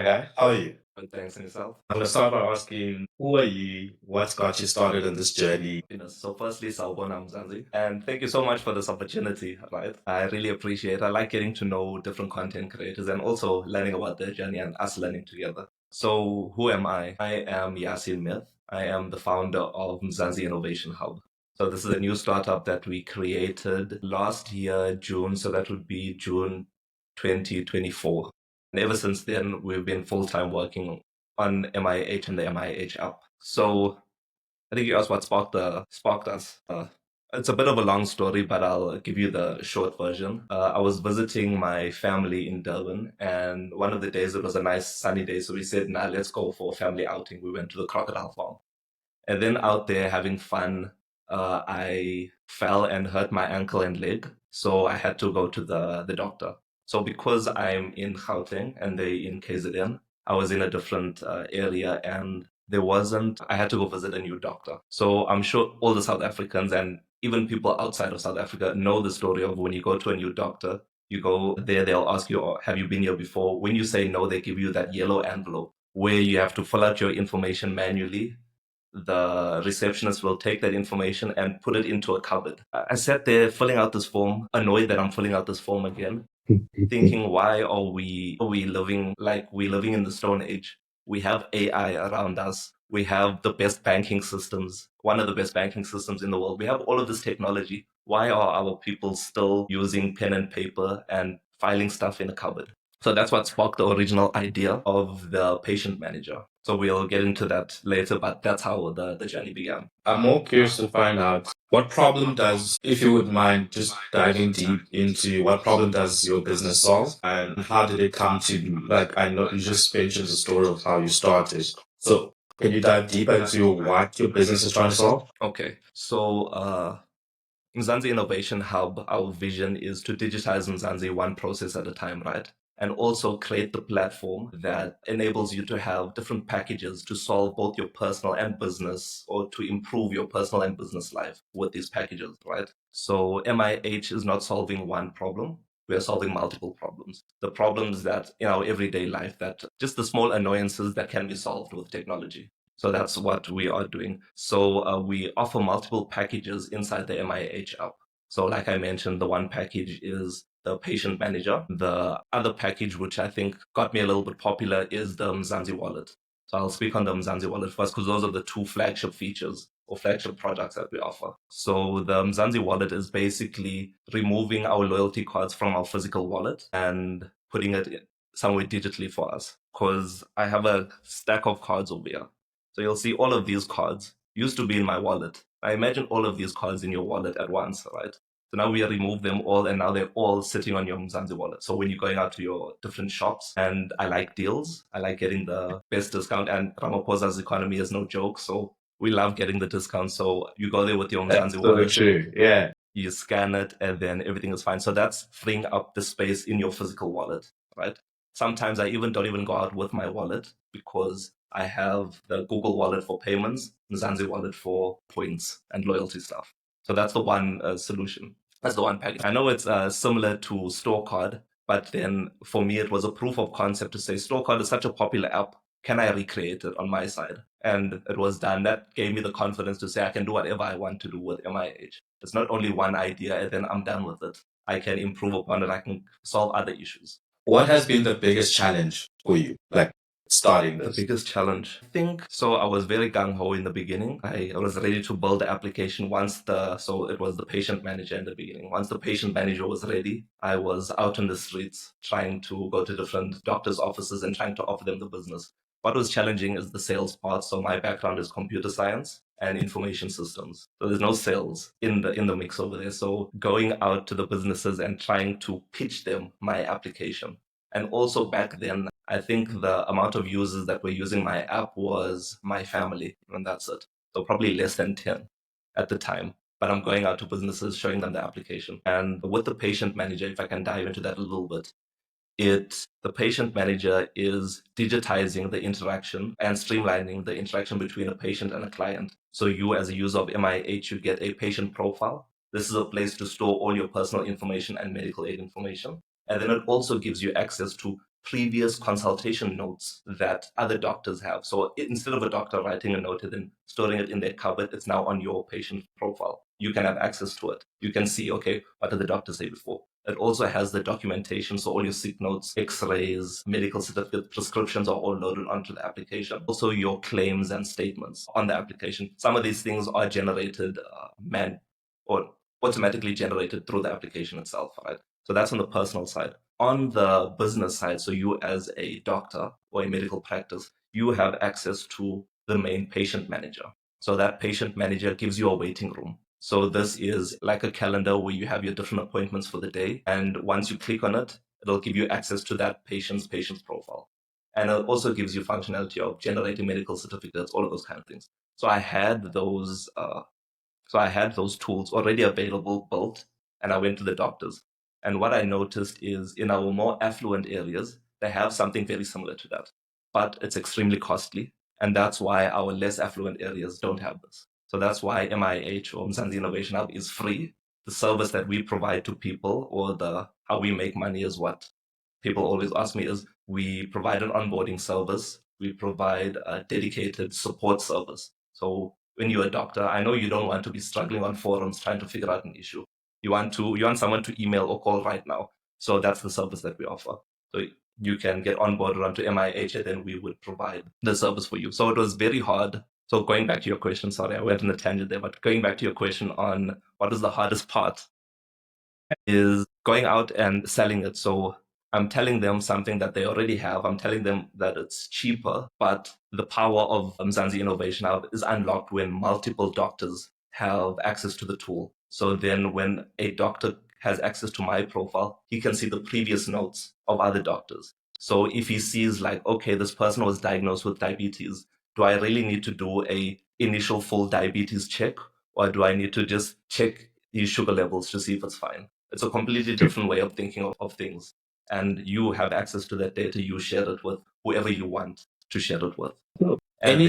guy. How are you? But thanks in yourself. I'm going to start by asking, who are you? What's got you started in this journey? So firstly, Sawubona Mzansi, and thank you so much for this opportunity, right? I really appreciate it. I like getting to know different content creators and also learning about their journey and us learning together. So who am I? I am Yasien Meth. I am the founder of Mzansi Innovation Hub. So this is a new startup that we created last year, June. So that would be June 2024. And ever since then, we've been full-time working on MIH and the MIH app. So I think you asked what sparked us. It's a bit of a long story, but I'll give you the short version. I was visiting my family in Durban, and one of the days it was a nice sunny day, so we said, "Nah, let's go for a family outing." We went to the crocodile farm, and then out there having fun, I fell and hurt my ankle and leg, so I had to go to the doctor. So because I'm in Gauteng and they in KZN, I was in a different area, and I had to go visit a new doctor. So I'm sure all the South Africans and even people outside of South Africa know the story of when you go to a new doctor, you go there, they'll ask you, "Oh, have you been here before?" When you say no, they give you that yellow envelope where you have to fill out your information manually. The receptionist will take that information and put it into a cupboard. I sat there filling out this form, annoyed that I'm filling out this form again, thinking, why are we living like we're living in the Stone Age? We have AI around us. We have the best banking systems, one of the best banking systems in the world. We have all of this technology. Why are our people still using pen and paper and filing stuff in a cupboard? So that's what sparked the original idea of the patient manager. So we'll get into that later, but that's how the journey began. I'm more curious to find out what problem does, if you would mind just diving deep into what problem does your business solve and how did it come to be? Like, I know you just mentioned the story of how you started. So can you dive deeper into what your business is trying to solve? Okay. So, Mzansi Innovation Hub, our vision is to digitize Mzansi one process at a time, right? And also create the platform that enables you to have different packages to solve both your personal and business, or to improve your personal and business life with these packages, right? So MIH is not solving one problem. We are solving multiple problems. The problems that in our everyday life, that just the small annoyances that can be solved with technology. So that's what we are doing. So we offer multiple packages inside the MIH app. So like I mentioned, the one package is the patient manager. The other package, which I think got me a little bit popular, is the Mzansi wallet. So I'll speak on the Mzansi wallet first, because those are the two flagship features or flagship products that we offer. So the Mzansi wallet is basically removing our loyalty cards from our physical wallet and putting it somewhere digitally for us. Because I have a stack of cards over here. So you'll see all of these cards used to be in my wallet. I imagine all of these cards in your wallet at once, right? So now we remove them all, and now they're all sitting on your Mzansi wallet. So when you're going out to your different shops, and I like deals, I like getting the best discount, and Ramaphosa's economy is no joke. So we love getting the discount. So you go there with your Mzansi wallet. That's so true. Yeah. You scan it, and then everything is fine. So that's freeing up the space in your physical wallet, right? Sometimes I don't even go out with my wallet, because I have the Google Wallet for payments, Mzansi Wallet for points and loyalty stuff. So that's the one solution. That's the one package. I know it's similar to StoreCard, but then for me it was a proof of concept to say StoreCard is such a popular app. Can I recreate it on my side? And it was done. That gave me the confidence to say I can do whatever I want to do with MIH. It's not only one idea and then I'm done with it. I can improve upon it. I can solve other issues. What has been the biggest challenge for you? Like, starting The this? biggest challenge, I think, so I was very gung-ho in the beginning. I was ready to build the application so it was the patient manager in the beginning. Once the patient manager was ready, I was out in the streets trying to go to different doctors' offices and trying to offer them the business. What was challenging is the sales part. So my background is computer science and information systems. So there's no sales in the mix over there. So going out to the businesses and trying to pitch them my application. And also back then, I think the amount of users that were using my app was my family, and that's it. So probably less than 10 at the time. But I'm going out to businesses, showing them the application. And with the patient manager, if I can dive into that a little bit, the patient manager is digitizing the interaction and streamlining the interaction between a patient and a client. So you, as a user of MIH, you get a patient profile. This is a place to store all your personal information and medical aid information. And then it also gives you access to previous consultation notes that other doctors have. So instead of a doctor writing a note and then storing it in their cupboard, it's now on your patient profile. You can have access to it. You can see, okay, what did the doctor say before? It also has the documentation, so all your sick notes, x-rays, medical certificates, prescriptions are all loaded onto the application. Also your claims and statements on the application. Some of these things are generated or automatically generated through the application itself, right? So that's on the personal side. On the business side, so you as a doctor or a medical practice, you have access to the main patient manager. So that patient manager gives you a waiting room. So this is like a calendar where you have your different appointments for the day. And once you click on it, it'll give you access to that patient's profile. And it also gives you functionality of generating medical certificates, all of those kind of things. So I had those tools already available, built, and I went to the doctors. And what I noticed is in our more affluent areas, they have something very similar to that, but it's extremely costly. And that's why our less affluent areas don't have this. So that's why MIH or Mzansi Innovation Hub is free. The service that we provide to people, or how we make money, is what people always ask me is we provide an onboarding service. We provide a dedicated support service. So when you're a doctor, I know you don't want to be struggling on forums trying to figure out an issue. You want someone to email or call right now. So that's the service that we offer. So you can get onboarded onto MIH, and then we would provide the service for you. So it was very hard. So going back to your question, sorry, I went on a tangent there, but going back to your question on what is the hardest part, is going out and selling it. So I'm telling them something that they already have. I'm telling them that it's cheaper, but the power of Mzansi Innovation Hub is unlocked when multiple doctors have access to the tool. So then when a doctor has access to my profile, he can see the previous notes of other doctors. So if he sees like, okay, this person was diagnosed with diabetes, do I really need to do a initial full diabetes check? Or do I need to just check these sugar levels to see if it's fine? It's a completely different way of thinking of things. And you have access to that data. You share it with whoever you want to share it with. Any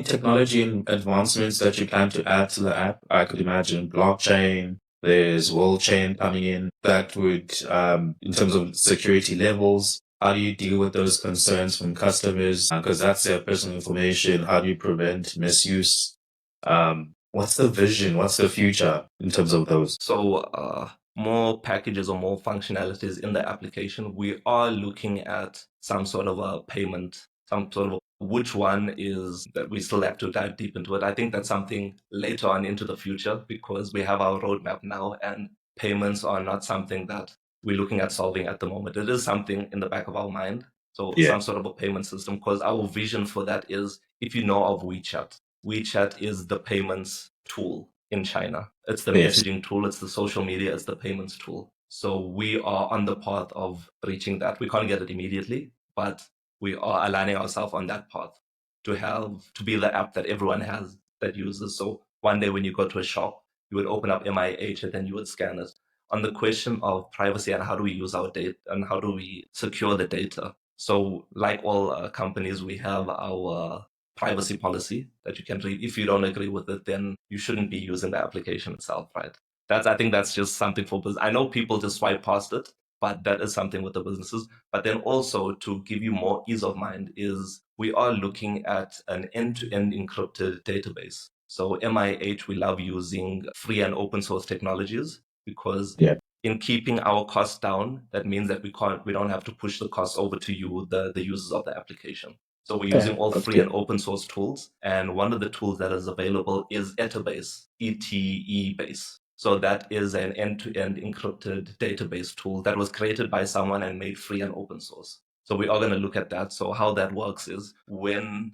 technology advancements that you plan to add to the app? I could imagine blockchain. There's world chain coming in that would, in terms of security levels, how do you deal with those concerns from customers? Because that's their personal information. How do you prevent misuse? What's the vision? What's the future in terms of those? So more packages or more functionalities in the application. We are looking at some sort of a payment, some sort of which one is that we still have to dive deep into it. I think that's something later on into the future, because we have our roadmap now and payments are not something that we're looking at solving at the moment. It is something in the back of our mind. So some sort of a payment system, because our vision for that is, if you know of WeChat, WeChat is the payments tool in China. It's the messaging tool, it's the social media, it's the payments tool. So we are on the path of reaching that. We can't get it immediately, but we are aligning ourselves on that path to be the app that everyone has that uses. So one day when you go to a shop, you would open up MIH and then you would scan it. On the question of privacy and how do we use our data and how do we secure the data. So like all companies, we have our privacy policy that you can read. If you don't agree with it, then you shouldn't be using the application itself, right? I think that's just something for business. I know people just swipe past it, but that is something with the businesses. But then also to give you more ease of mind is we are looking at an end-to-end encrypted database. So MIH, we love using free and open source technologies because in keeping our costs down, that means that we don't have to push the costs over to you, the users of the application. So we're using all free and open source tools. And one of the tools that is available is Etabase, ETE base. So that is an end-to-end encrypted database tool that was created by someone and made free and open source. So we are going to look at that. So how that works is when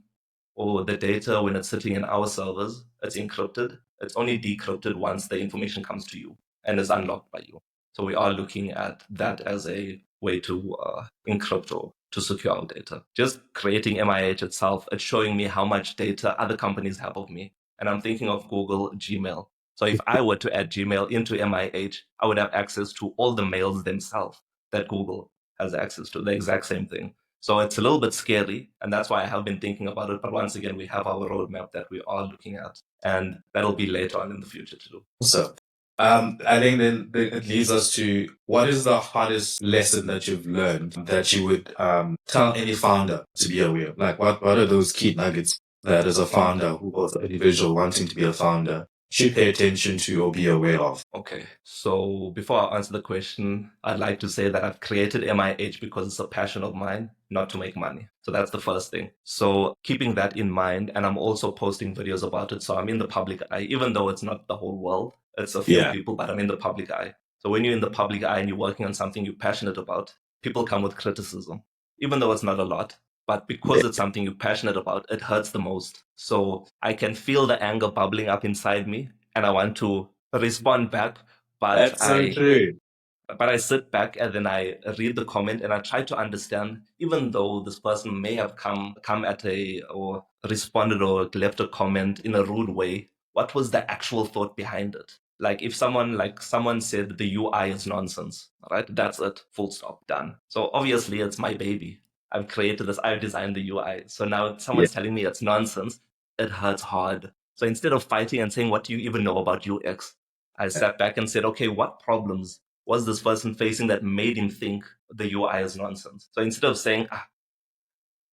the data, when it's sitting in our servers, it's encrypted. It's only decrypted once the information comes to you and is unlocked by you. So we are looking at that as a way to encrypt or to secure our data. Just creating MIH itself, it's showing me how much data other companies have of me. And I'm thinking of Google Gmail. So if I were to add Gmail into MIH, I would have access to all the mails themselves that Google has access to, the exact same thing. So it's a little bit scary, and that's why I have been thinking about it. But once again, we have our roadmap that we are looking at, and that'll be later on in the future to do. So I think then it leads us to what is the hardest lesson that you've learned that you would tell any founder to be aware of? Like what are those key nuggets that as a founder who was an individual wanting to be a founder should pay attention to or be aware of? Okay, so before I answer the question, I'd like to say that I've created MIH because it's a passion of mine, not to make money. So that's the first thing. So keeping that in mind, and I'm also posting videos about it. So I'm in the public eye, even though it's not the whole world, it's a few people, but I'm in the public eye. So when you're in the public eye and you're working on something you're passionate about, people come with criticism, even though it's not a lot. But because it's something you're passionate about, it hurts the most. So I can feel the anger bubbling up inside me, and I want to respond back, but That's so true. but I sit back and then I read the comment and I try to understand, even though this person may have come at or responded or left a comment in a rude way, what was the actual thought behind it? Like if someone said the UI is nonsense, right? That's it, full stop, done. So obviously it's my baby. I've created this, I've designed the UI. So now someone's telling me it's nonsense, it hurts hard. So instead of fighting and saying, what do you even know about UX? I sat back and said, okay, what problems was this person facing that made him think the UI is nonsense? So instead of saying,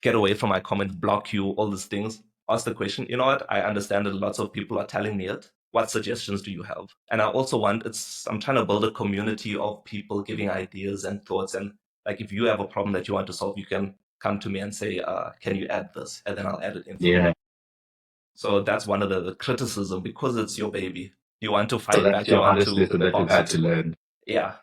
get away from my comment, block you, all these things, ask the question, you know what? I understand that lots of people are telling me it. What suggestions do you have? And I also I'm trying to build a community of people giving ideas and thoughts. And like, if you have a problem that you want to solve, you can come to me and say, can you add this? And then I'll add it in. Yeah. So that's one of the criticism, because it's your baby. You want to fight So back. that's your hardest lesson that you've had to learn. Yeah.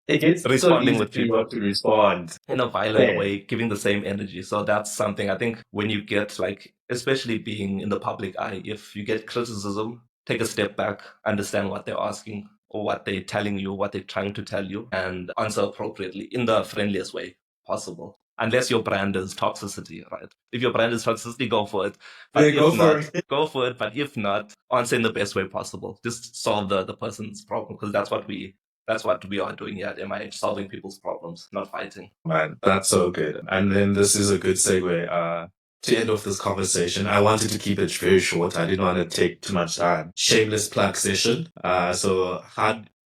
It's responding with people to respond in a violent way, giving the same energy. So that's something I think when you get, like, especially being in the public eye, if you get criticism, take a step back, understand what they're asking or what they're telling you, what they're trying to tell you, and answer appropriately in the friendliest way possible. Unless your brand is toxicity, right? If your brand is toxicity, go for it. But go for it. But if not, answer in the best way possible. Just solve the person's problem, because that's what we are doing here at MIH, solving people's problems, not fighting. Man, that's so good. And then this is a good segue to end off this conversation. I wanted to keep it very short. I didn't want to take too much time. Shameless plug session. So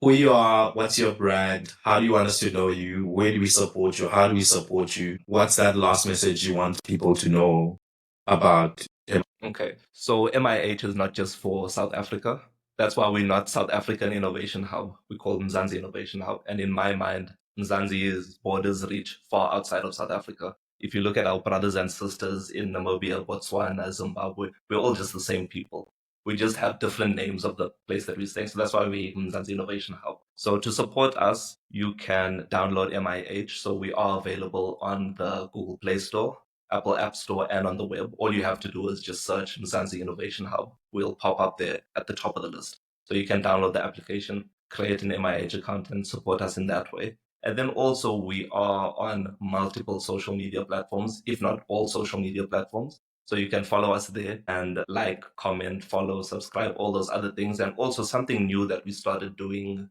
who you are, what's your brand, how do you want us to know you, where do we support you, how do we support you, what's that last message you want people to know about MIH? Okay, so MIH is not just for South Africa. That's why we're not South African Innovation Hub. We call Mzansi Innovation Hub. And in my mind, Mzansi's borders reach far outside of South Africa. If you look at our brothers and sisters in Namibia, Botswana, Zimbabwe, we're all just the same people. We just have different names of the place that we stay. So that's why we're Mzansi Innovation Hub. So to support us, you can download MIH. So we are available on the Google Play Store, Apple App Store, and on the web. All you have to do is just search Mzansi Innovation Hub. We'll pop up there at the top of the list. So you can download the application, create an MIH account, and support us in that way. And then also we are on multiple social media platforms, if not all social media platforms. So you can follow us there and like, comment, follow, subscribe, all those other things. And also something new that we started doing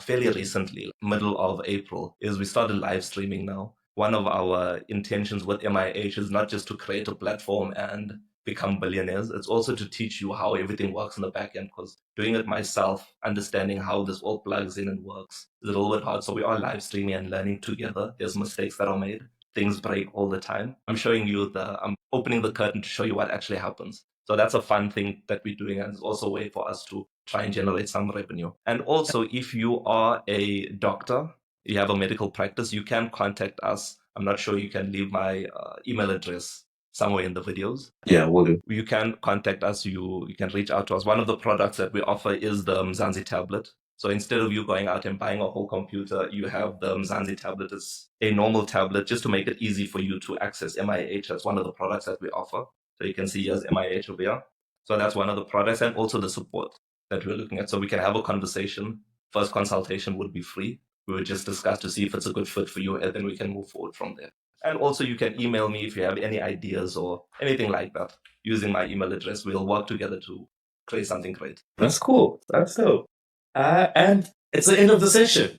fairly recently, middle of April, is we started live streaming now. One of our intentions with MIH is not just to create a platform and become billionaires. It's also to teach you how everything works in the back end, because doing it myself, understanding how this all plugs in and works is a little bit hard. So we are live streaming and learning together. There's mistakes that are made. Things break all the time. I'm opening the curtain to show you what actually happens. So that's a fun thing that we're doing, and it's also a way for us to try and generate some revenue. And also, if you are a doctor, you have a medical practice, you can contact us. I'm not sure, you can leave my email address somewhere in the videos. Yeah, we'll do. You can contact us, you can reach out to us. One of the products that we offer is the Mzansi tablet. So instead of you going out and buying a whole computer, you have the Mzansi tablet. It's a normal tablet just to make it easy for you to access MIH. That's one of the products that we offer. So you can see here's MIH over here. So that's one of the products, and also the support that we're looking at. So we can have a conversation. First consultation would be free. We would just discuss to see if it's a good fit for you, and then we can move forward from there. And also you can email me if you have any ideas or anything like that. Using my email address, we'll work together to create something great. That's cool. That's dope. And it's the end of the session.